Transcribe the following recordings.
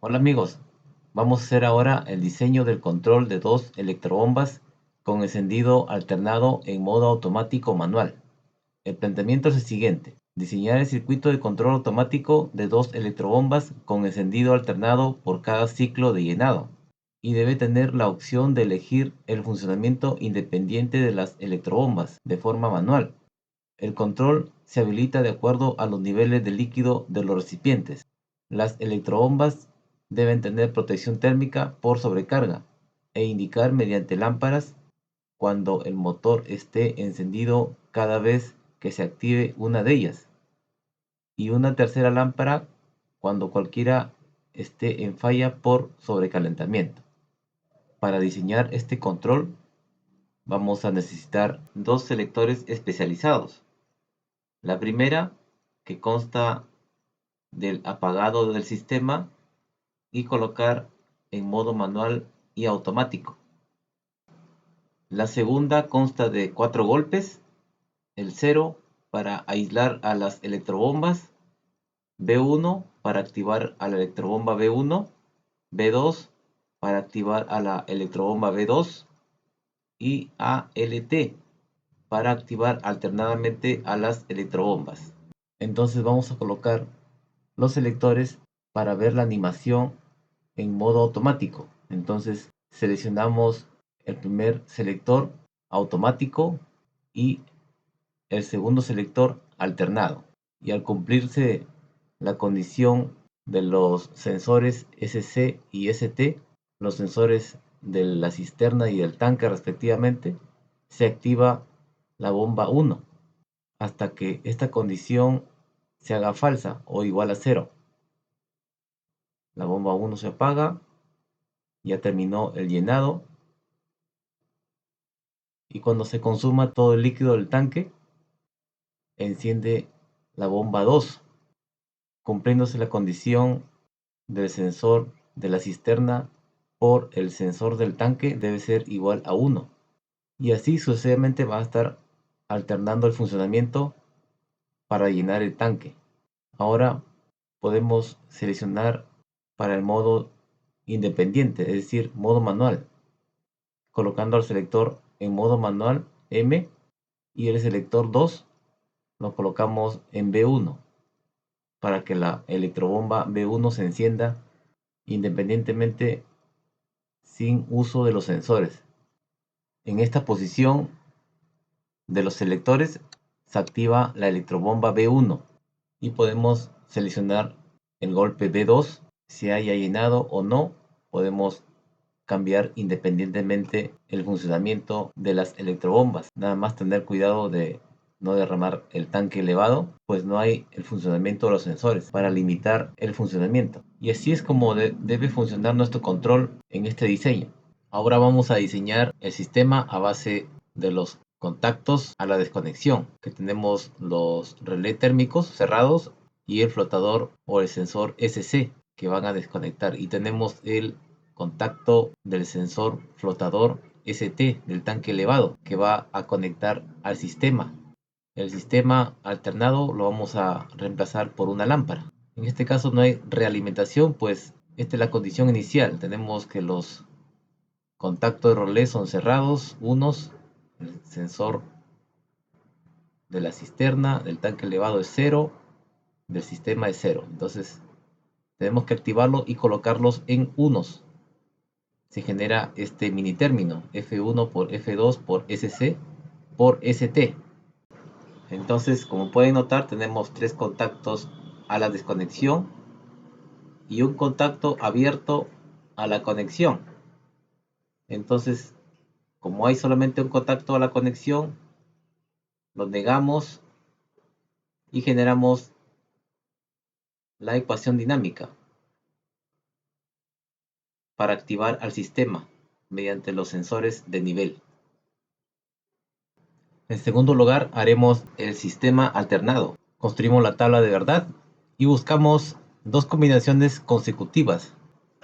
Hola amigos, vamos a hacer ahora el diseño del control de dos electrobombas con encendido alternado en modo automático manual. El planteamiento es el siguiente: diseñar el circuito de control automático de dos electrobombas con encendido alternado por cada ciclo de llenado, y debe tener la opción de elegir el funcionamiento independiente de las electrobombas de forma manual. El control se habilita de acuerdo a los niveles de líquido de los recipientes. Las electrobombas deben tener protección térmica por sobrecarga e indicar mediante lámparas cuando el motor esté encendido cada vez que se active una de ellas, y una tercera lámpara cuando cualquiera esté en falla por sobrecalentamiento. Para diseñar este control vamos a necesitar dos selectores especializados. La primera, que consta del apagado del sistema y colocar en modo manual y automático. La segunda consta de 4 golpes: el 0 para aislar a las electrobombas, B1 para activar a la electrobomba B1, B2 para activar a la electrobomba B2 y ALT para activar alternadamente a las electrobombas. Entonces vamos a colocar los selectores para ver la animación en modo automático. Entonces seleccionamos el primer selector automático y el segundo selector alternado, y al cumplirse la condición de los sensores SC y ST, los sensores de la cisterna y del tanque respectivamente, se activa la bomba 1 hasta que esta condición se haga falsa o igual a 0. La bomba 1 se apaga, ya terminó el llenado, y cuando se consuma todo el líquido del tanque, enciende la bomba 2, cumpliéndose la condición del sensor de la cisterna por el sensor del tanque debe ser igual a 1, y así sucesivamente va a estar alternando el funcionamiento para llenar el tanque. Ahora podemos seleccionar para el modo independiente, es decir, modo manual, colocando al selector en modo manual M, y el selector 2 lo colocamos en B1 para que la electrobomba B1 se encienda independientemente sin uso de los sensores. En esta posición de los selectores se activa la electrobomba B1 y podemos seleccionar el golpe B2 si haya llenado o no. Podemos cambiar independientemente el funcionamiento de las electrobombas. Nada más tener cuidado de no derramar el tanque elevado, pues no hay el funcionamiento de los sensores para limitar el funcionamiento. Y así es como debe funcionar nuestro control en este diseño. Ahora vamos a diseñar el sistema a base de los contactos a la desconexión, que tenemos los relés térmicos cerrados y el flotador o el sensor SC que van a desconectar, y tenemos el contacto del sensor flotador ST del tanque elevado que va a conectar al sistema. El sistema alternado lo vamos a reemplazar por una lámpara. En este caso no hay realimentación, pues esta es la condición inicial. Tenemos que los contactos de relé son cerrados, unos, el sensor de la cisterna del tanque elevado es 0, del sistema es 0. Entonces tenemos que activarlo y colocarlos en unos. Se genera este mini término F1 por F2 por SC por ST. Entonces, como pueden notar, tenemos 3 contactos a la desconexión y un contacto abierto a la conexión. Entonces, como hay solamente un contacto a la conexión, lo negamos y generamos la ecuación dinámica para activar al sistema mediante los sensores de nivel. En segundo lugar, haremos el sistema alternado. Construimos la tabla de verdad y buscamos dos combinaciones consecutivas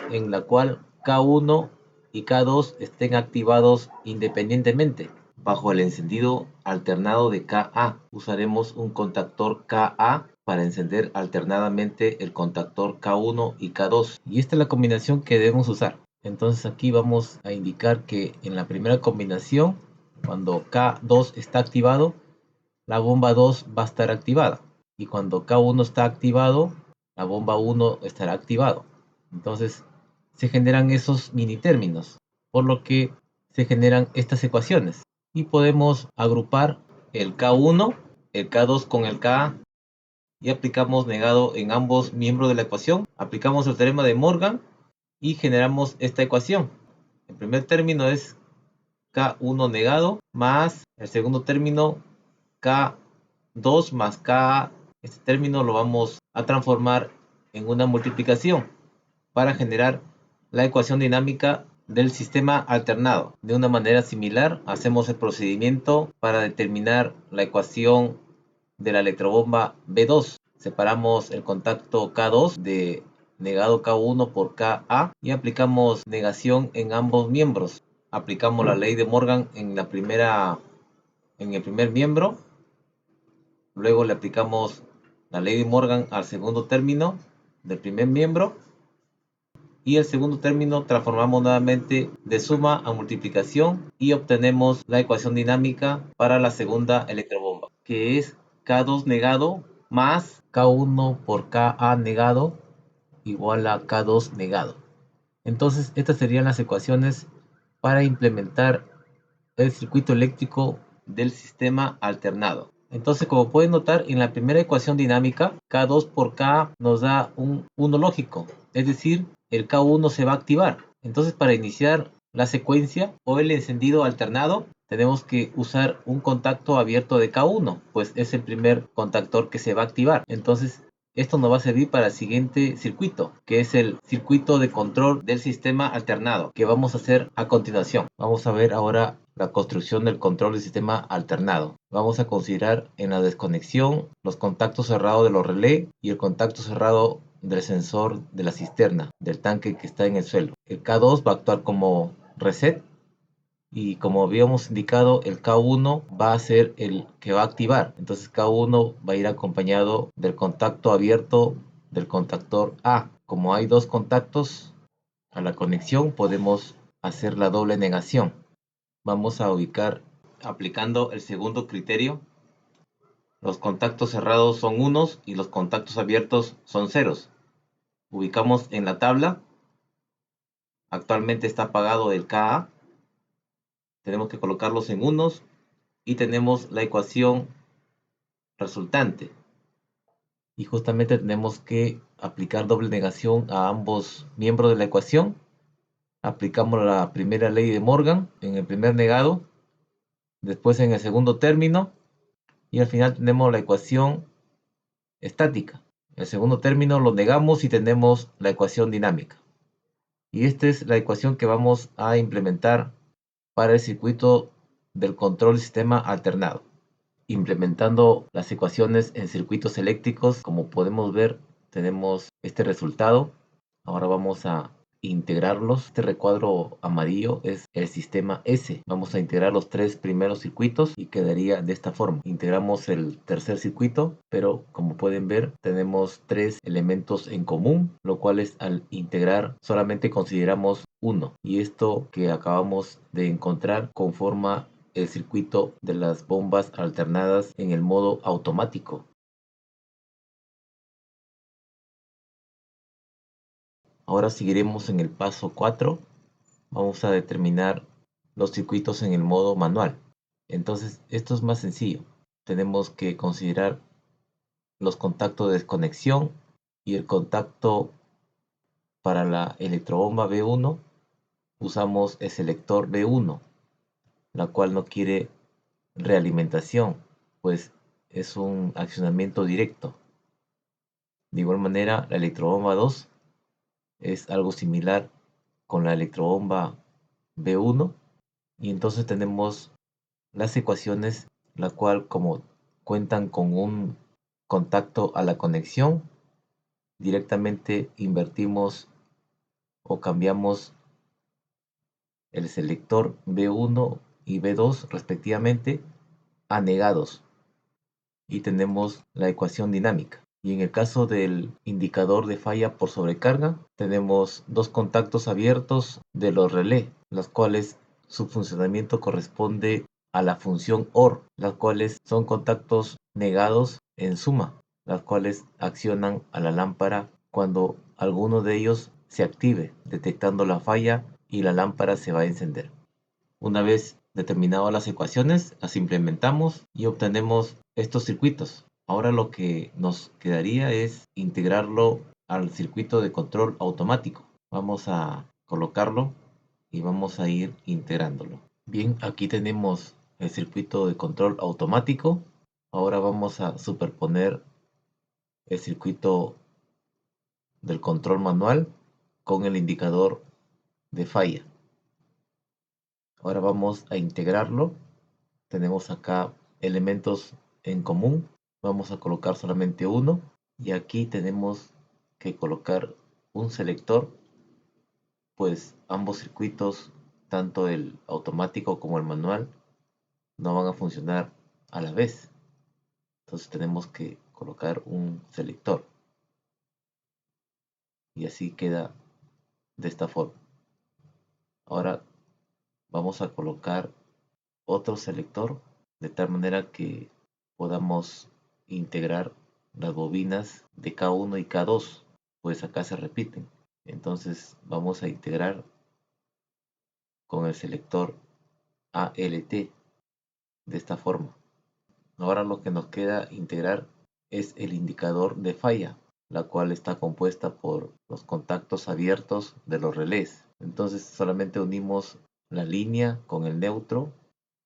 en la cual K1 y K2 estén activados independientemente. Bajo el encendido alternado de Ka, usaremos un contactor Ka para encender alternadamente el contactor K1 y K2. Y esta es la combinación que debemos usar. Entonces aquí vamos a indicar que en la primera combinación, cuando K2 está activado, la bomba 2 va a estar activada. Y cuando K1 está activado, la bomba 1 estará activado. Entonces se generan esos mini términos, por lo que se generan estas ecuaciones. Y podemos agrupar el K1, el K2 con el Ka y aplicamos negado en ambos miembros de la ecuación. Aplicamos el teorema de Morgan y generamos esta ecuación. El primer término es K1 negado más el segundo término K2 más Ka. Este término lo vamos a transformar en una multiplicación para generar la ecuación dinámica del sistema alternado. De una manera similar, hacemos el procedimiento para determinar la ecuación de la electrobomba B2. Separamos el contacto K2 de negado K1 por Ka y aplicamos negación en ambos miembros. Aplicamos la ley de Morgan en el primer miembro. Luego le aplicamos la ley de Morgan al segundo término del primer miembro. Y el segundo término transformamos nuevamente de suma a multiplicación y obtenemos la ecuación dinámica para la segunda electrobomba, que es K2 negado más K1 por Ka negado igual a K2 negado. Entonces, estas serían las ecuaciones para implementar el circuito eléctrico del sistema alternado. Entonces, como pueden notar, en la primera ecuación dinámica, K2 por K nos da un 1 lógico, es decir, el K1 se va a activar. Entonces, para iniciar la secuencia o el encendido alternado, tenemos que usar un contacto abierto de K1, pues es el primer contactor que se va a activar. Entonces, esto nos va a servir para el siguiente circuito, que es el circuito de control del sistema alternado, que vamos a hacer a continuación. Vamos a ver ahora la construcción del control del sistema alternado. Vamos a considerar en la desconexión los contactos cerrados de los relés y el contacto cerrado del sensor de la cisterna, del tanque que está en el suelo. El K2 va a actuar como reset y como habíamos indicado, el K1 va a ser el que va a activar. Entonces K1 va a ir acompañado del contacto abierto del contactor A. Como hay dos contactos a la conexión, podemos hacer la doble negación. Vamos a ubicar, aplicando el segundo criterio, los contactos cerrados son unos y los contactos abiertos son ceros. Ubicamos en la tabla, actualmente está apagado el Ka, tenemos que colocarlos en unos y tenemos la ecuación resultante. Y justamente tenemos que aplicar doble negación a ambos miembros de la ecuación. Aplicamos la primera ley de Morgan en el primer negado, después en el segundo término y al final tenemos la ecuación estática. El segundo término lo negamos y tenemos la ecuación dinámica. Y esta es la ecuación que vamos a implementar para el circuito del control sistema alternado. Implementando las ecuaciones en circuitos eléctricos, como podemos ver, tenemos este resultado. Ahora vamos a integrarlos. Este recuadro amarillo es el sistema S. Vamos a integrar los tres primeros circuitos y quedaría de esta forma. Integramos el tercer circuito, pero como pueden ver, tenemos tres elementos en común, lo cual es al integrar solamente consideramos uno. Y esto que acabamos de encontrar conforma el circuito de las bombas alternadas en el modo automático. Ahora seguiremos en el paso 4. Vamos a determinar los circuitos en el modo manual. Entonces, esto es más sencillo. Tenemos que considerar los contactos de desconexión y el contacto para la electrobomba B1. Usamos el selector B1, la cual no quiere realimentación, pues es un accionamiento directo. De igual manera, la electrobomba 2 es algo similar con la electrobomba B1 y entonces tenemos las ecuaciones, la cual como cuentan con un contacto a la conexión, directamente invertimos o cambiamos el selector B1 y B2 respectivamente a negados y tenemos la ecuación dinámica. Y en el caso del indicador de falla por sobrecarga, tenemos dos contactos abiertos de los relés, los cuales su funcionamiento corresponde a la función OR, las cuales son contactos negados en suma, las cuales accionan a la lámpara cuando alguno de ellos se active, detectando la falla y la lámpara se va a encender. Una vez determinadas las ecuaciones, las implementamos y obtenemos estos circuitos. Ahora lo que nos quedaría es integrarlo al circuito de control automático. Vamos a colocarlo y vamos a ir integrándolo. Bien, aquí tenemos el circuito de control automático. Ahora vamos a superponer el circuito del control manual con el indicador de falla. Ahora vamos a integrarlo. Tenemos acá elementos en común. Vamos a colocar solamente uno. Y aquí tenemos que colocar un selector, pues ambos circuitos, tanto el automático como el manual, no van a funcionar a la vez. Entonces tenemos que colocar un selector. Y así queda de esta forma. Ahora vamos a colocar otro selector de tal manera que podamos integrar las bobinas de K1 y K2, pues acá se repiten. Entonces vamos a integrar con el selector ALT de esta forma. Ahora lo que nos queda integrar es el indicador de falla, la cual está compuesta por los contactos abiertos de los relés. Entonces solamente unimos la línea con el neutro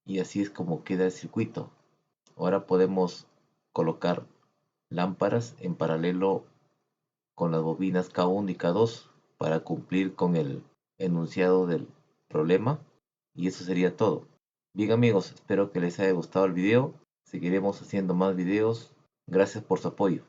y así es como queda el circuito. Ahora podemos colocar lámparas en paralelo con las bobinas K1 y K2 para cumplir con el enunciado del problema. Y eso sería todo. Bien amigos, espero que les haya gustado el video. Seguiremos haciendo más videos. Gracias por su apoyo.